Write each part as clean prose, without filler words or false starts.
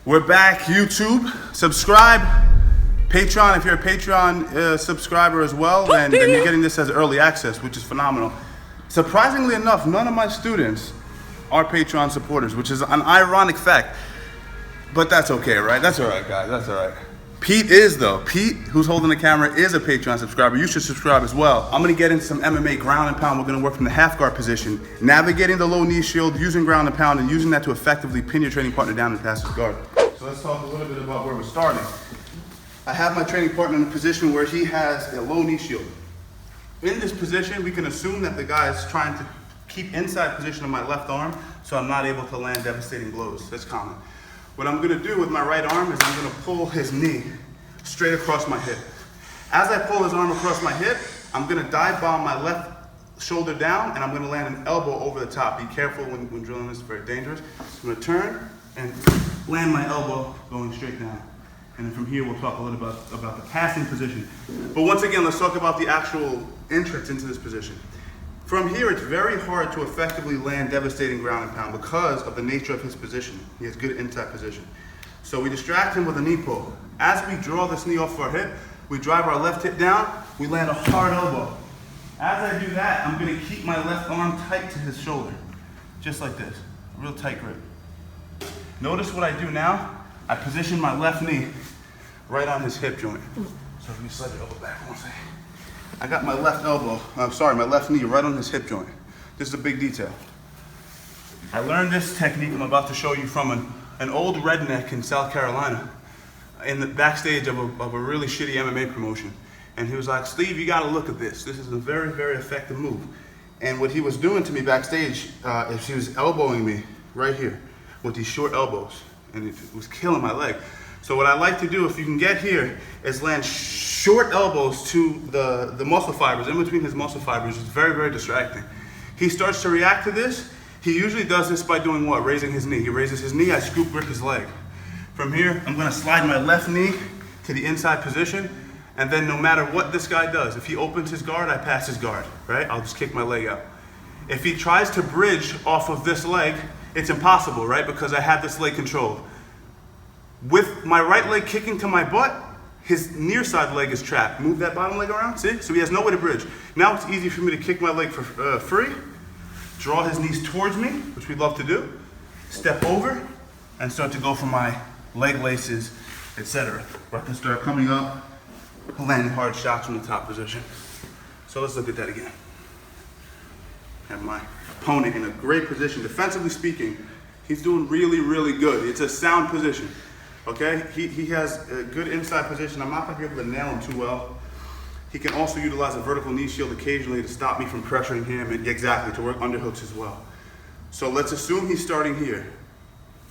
We're back, YouTube. Subscribe. Patreon, if you're a Patreon subscriber as well, then you're getting this as early access, which is phenomenal. Surprisingly enough, none of my students are Patreon supporters, which is an ironic fact. But that's okay, right? That's all right, guys. That's all right. Pete is, though. Pete, who's holding the camera, is a Patreon subscriber. You should subscribe as well. I'm going to get into some MMA ground and pound. We're going to work from the half guard position, navigating the low knee shield, using ground and pound, and using that to effectively pin your training partner down and pass his guard. So let's talk a little bit about where we're starting. I have my training partner in a position where he has a low knee shield. In this position, we can assume that the guy is trying to keep inside position of my left arm, so I'm not able to land devastating blows. That's common. What I'm gonna do with my right arm is I'm gonna pull his knee straight across my hip. As I pull his arm across my hip, I'm gonna dive bomb my left shoulder down, and I'm gonna land an elbow over the top. Be careful when drilling this, it's very dangerous. I'm gonna turn and land my elbow going straight down. And then from here, we'll talk a little about the passing position. But once again, let's talk about the actual entrance into this position. From here, it's very hard to effectively land devastating ground and pound because of the nature of his position. He has good inside position. So we distract him with a knee pull. As we draw this knee off our hip, we drive our left hip down, we land a hard elbow. As I do that, I'm gonna keep my left arm tight to his shoulder, just like this, a real tight grip. Notice what I do now. I position my left knee right on his hip joint. So let me slide your elbow back one second. I got my left my left knee right on his hip joint. This is a big detail. I learned this technique I'm about to show you from an old redneck in South Carolina in the backstage of a really shitty MMA promotion. And he was like, Steve, you gotta look at this. This is a very, very effective move. And what he was doing to me backstage is he was elbowing me right here with these short elbows. And it was killing my leg. So what I like to do, if you can get here, is land short elbows to the muscle fibers, in between his muscle fibers. It's very, very distracting. He starts to react to this. He usually does this by doing what? Raising his knee. He raises his knee, I scoop grip his leg. From here, I'm gonna slide my left knee to the inside position, and then no matter what this guy does, if he opens his guard, I pass his guard, right? I'll just kick my leg out. If he tries to bridge off of this leg, it's impossible, right? Because I have this leg controlled. With my right leg kicking to my butt, his near side leg is trapped. Move that bottom leg around, see? So he has no way to bridge. Now it's easy for me to kick my leg for free, draw his knees towards me, which we love to do, step over, and start to go for my leg laces, etc. Where I can start coming up, landing hard shots from the top position. So let's look at that again. Have my opponent in a great position. Defensively speaking, he's doing really, really good. It's a sound position. Okay, he has a good inside position. I'm not going to be able to nail him too well. He can also utilize a vertical knee shield occasionally to stop me from pressuring him, and exactly, to work underhooks as well. So let's assume he's starting here.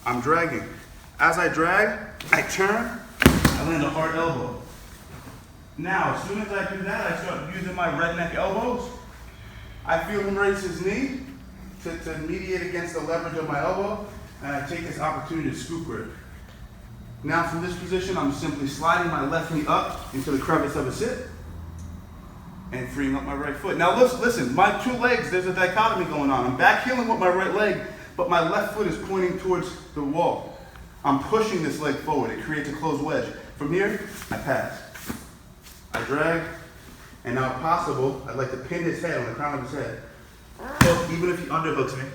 I'm dragging. As I drag, I turn, I land a hard elbow. Now, as soon as I do that, I start using my redneck elbows. I feel him raise his knee to mediate against the leverage of my elbow, and I take this opportunity to scoop grip. Now from this position, I'm simply sliding my left knee up into the crevice of his hip and freeing up my right foot. Now listen, my two legs, there's a dichotomy going on. I'm back heeling with my right leg, but my left foot is pointing towards the wall. I'm pushing this leg forward. It creates a closed wedge. From here, I pass. I drag, and now if possible, I'd like to pin his head on the crown of his head. So even if he underhooks me,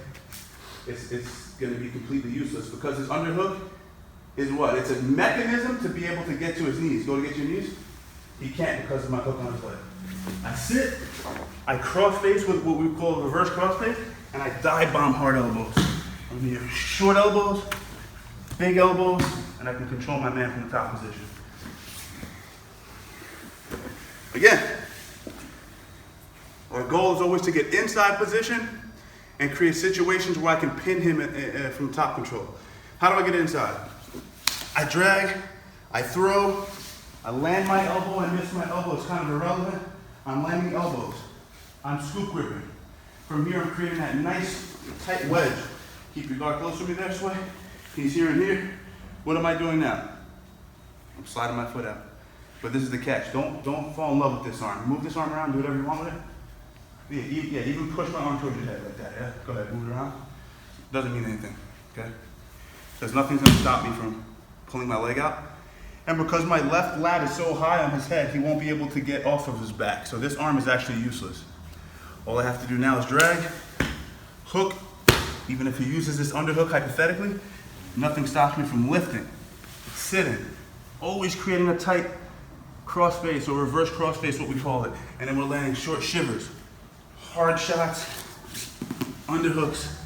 it's gonna be completely useless because his underhook is what? It's a mechanism to be able to get to his knees. Go to get your knees? He can't because of my hook on his leg. I sit, I cross face with what we call reverse cross face, and I dive bomb hard elbows. I'm here, short elbows, big elbows, and I can control my man from the top position. Again, our goal is always to get inside position and create situations where I can pin him from top control. How do I get inside? I drag, I throw, I land my elbow, I miss my elbow, it's kind of irrelevant. I'm landing elbows. I'm scoop gripping. From here, I'm creating that nice tight wedge. Keep your guard close to me there, Sway. He's here and here. What am I doing now? I'm sliding my foot out. But this is the catch. Don't fall in love with this arm. Move this arm around, do whatever you want with it. Yeah, even push my arm towards your head like that, yeah? Go ahead, move it around. Doesn't mean anything, okay? Because nothing's gonna stop me from pulling my leg out. And because my left lat is so high on his head, he won't be able to get off of his back. So this arm is actually useless. All I have to do now is drag, hook. Even if he uses this underhook hypothetically, nothing stops me from lifting, sitting, always creating a tight crossface or reverse crossface, what we call it. And then we're landing short shivers, hard shots, underhooks,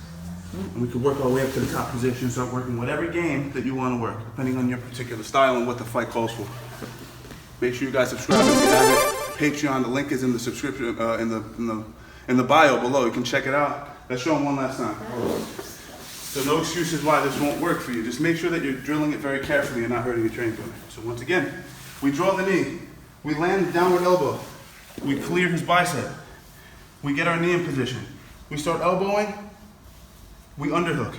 and we can work our way up to the top position, start working whatever game that you want to work, depending on your particular style and what the fight calls for. Make sure you guys subscribe if you haven't. Patreon, the link is in the subscription, in the bio below. You can check it out. Let's show them one last time. So no excuses why this won't work for you. Just make sure that you're drilling it very carefully and not hurting your training partner. So once again, we draw the knee. We land the downward elbow. We clear his bicep. We get our knee in position. We start elbowing. We underhook.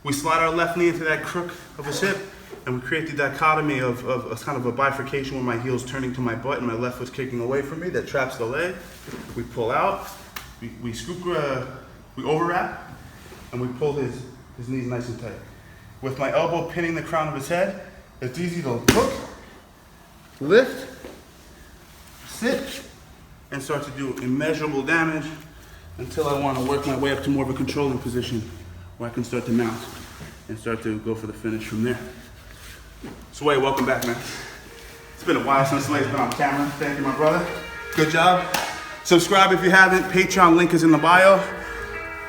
We slide our left knee into that crook of his hip, and we create the dichotomy of a kind of a bifurcation where my heel's turning to my butt and my left foot's kicking away from me. That traps the leg. We pull out. We scoop, we overwrap, and we pull his knees nice and tight. With my elbow pinning the crown of his head, it's easy to hook, lift, sit, and start to do immeasurable damage until I want to work my way up to more of a controlling position where I can start to mount and start to go for the finish from there. Sway, welcome back, man. It's been a while since Sway's been on camera. Thank you, my brother. Good job. Subscribe if you haven't. Patreon link is in the bio.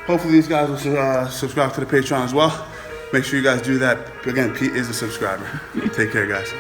Hopefully these guys will subscribe to the Patreon as well. Make sure you guys do that. Again, Pete is a subscriber. Take care, guys.